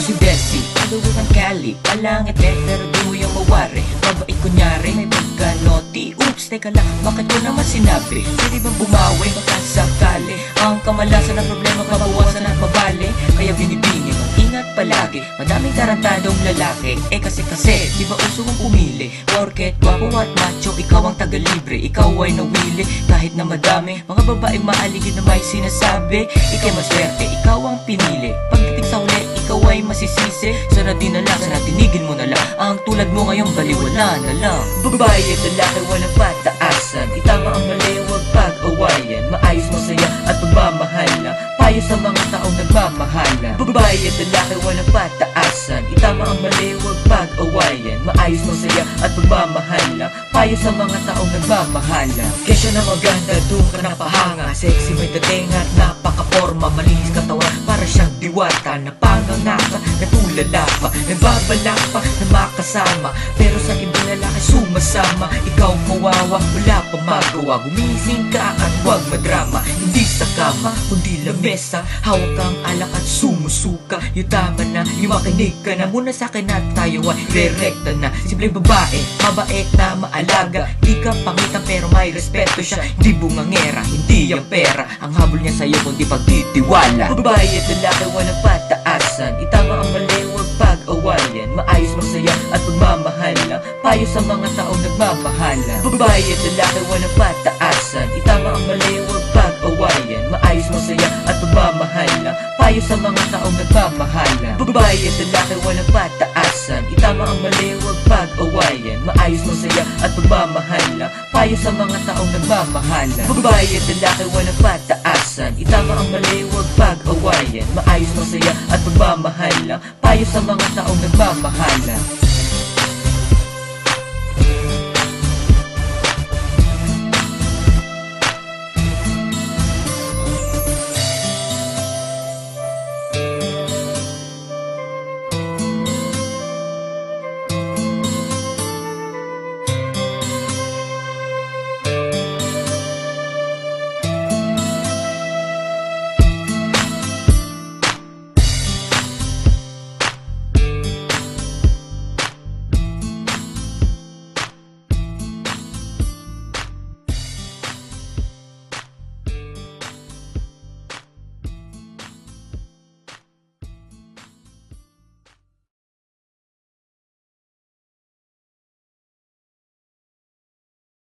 si Bessie, maluwag ang Cali, palangit pero di mo yung mawari. Mabait kunyari, may pagka-naughty. Oops, teka lang, bakit ko naman sinabi? Pwede bang bumawi, baka sakali? Ang kamalasan ng problema, mabawasan at mabali. Kaya binibini, mag-ingat palagi. Madaming tarantadong lalaki, kasi di ba uso mong pumili? Porket wapo at macho, ikaw ang taga-libre. Ikaw ay nawili, kahit na madami mga babae maaligid na may sinasabi. Ika'y maswerte, ikaw ang pinili. Pagdating sa huli, ikaw ay masisisi. Sana di na lang, sana tinigil mo na lang. Ang tulad mo ngayong baliwala na lang. Babae at lalaki, walang pataasan. Itama ang mali, huwag pag-awayan. Maayos, masaya at pagmamahal na payo sa mga taong nagmamahala. Babae at lalaki, walang pataasan. Itama ang mali, huwag pag-awayan. Maayos, masaya at pagmamahal na payo sa mga taong nagmamahala. Kesyo na maganda, doon ka napahanga. Sexy, may dating at napaka-forma. Malinis katawan, para siyang diwata. Napangangaka, natulala pa, nagbabala pa na makasama. Pero sa ibang lalaki sumasama. Ikaw kawawa, wala pa magawa. Gumising ka at huwag madrama. Hindi sa kama, kundi lamesa. Hawak kang alak at sumusuka. Yung tama na, yung makinig ka na. Muna sa akin at tayo ay direkta na. Simpleng babae, mabait na maalaga. Di ka pangitan pero may respeto siya. Hindi bungangera, hindi ang pera ang habol niya sa'yo kundi pagtitiwala. Babae at lalaki, walang pataasan. Itama ang mali, huwag pag-awayan. Maayos, masaya at pagmamahal na payo sa mga taong nagmamahala. Babae at lalaki, walang pataasan. Itama ang mali, huwag pag-awayan. Maayos, masaya at pagmamahal na payo sa mga taong nagmamahala. Babae at lalaki, walang pataasan. Itama ang mali, huwag pag-awayan. Maayos, masaya at pagmamahal na payo sa mga taong nagmamahala. Babae at lalaki, walang pataasan. Itama ang mali, huwag pag-awayan. Maayos, masaya at pagmamahal na payo sa mga taong nagmamahala.